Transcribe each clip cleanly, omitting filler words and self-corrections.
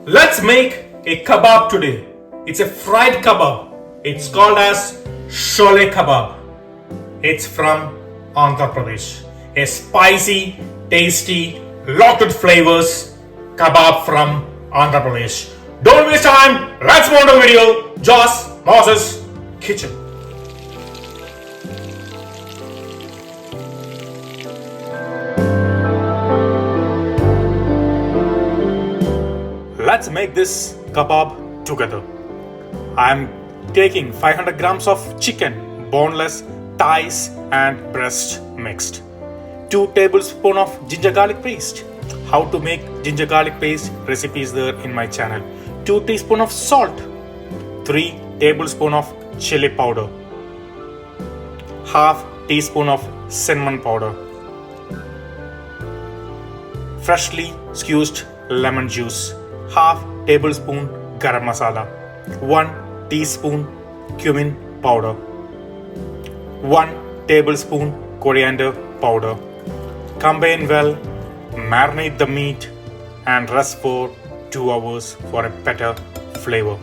Let's make a kebab today. It's a fried kebab. It's called as Sholay Kebab. It's from Andhra Pradesh. A spicy, tasty, loaded flavors kebab from Andhra Pradesh. Don't waste time. Let's move on to the video. Joss Moses Kitchen. Let's make this kebab together. I'm taking 500 grams of chicken, boneless, thighs and breast mixed. 2 tablespoons of ginger garlic paste. How to make ginger garlic paste recipe is there in my channel. 2 teaspoons of salt. 3 tablespoons of chili powder. Half teaspoon of cinnamon powder. Freshly squeezed lemon juice. Half tablespoon garam masala. 1 teaspoon cumin powder. 1 tablespoon coriander powder. Combine well, marinate the meat and rest for 2 hours for a better flavor.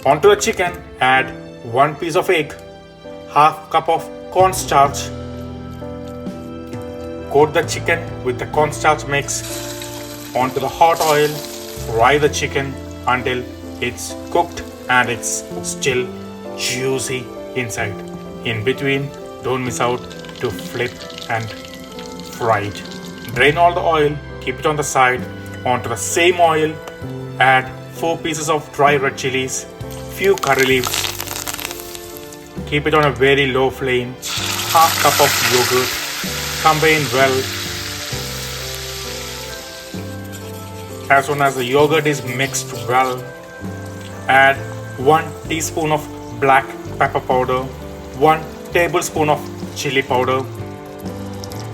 Onto the chicken, add 1 piece of egg, half cup of cornstarch. Coat the chicken with the cornstarch mix. Onto the hot oil, fry the chicken until it's cooked and it's still juicy inside. In between, don't miss out to flip and fry it. Drain all the oil, keep it on the side. Onto the same oil, add 4 pieces of dry red chilies, few curry leaves. Keep it on a very low flame. Half cup of yogurt. Combine well. As soon as the yogurt is mixed well, add 1 teaspoon of black pepper powder, 1 tablespoon of chili powder,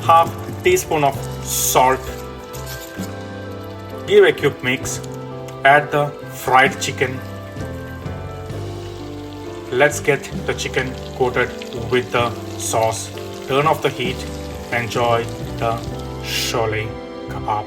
half teaspoon of salt. Give a quick mix. Add the fried chicken. Let's get the chicken coated with the sauce. Turn off the heat. Enjoy the Sholay Kebab.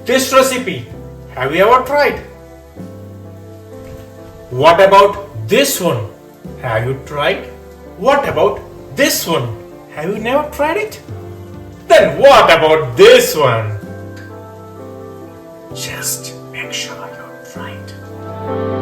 This recipe, have you ever tried? What about this one? Have you tried? What about this one? Have you never tried it? Then what about this one? Just make sure you try it.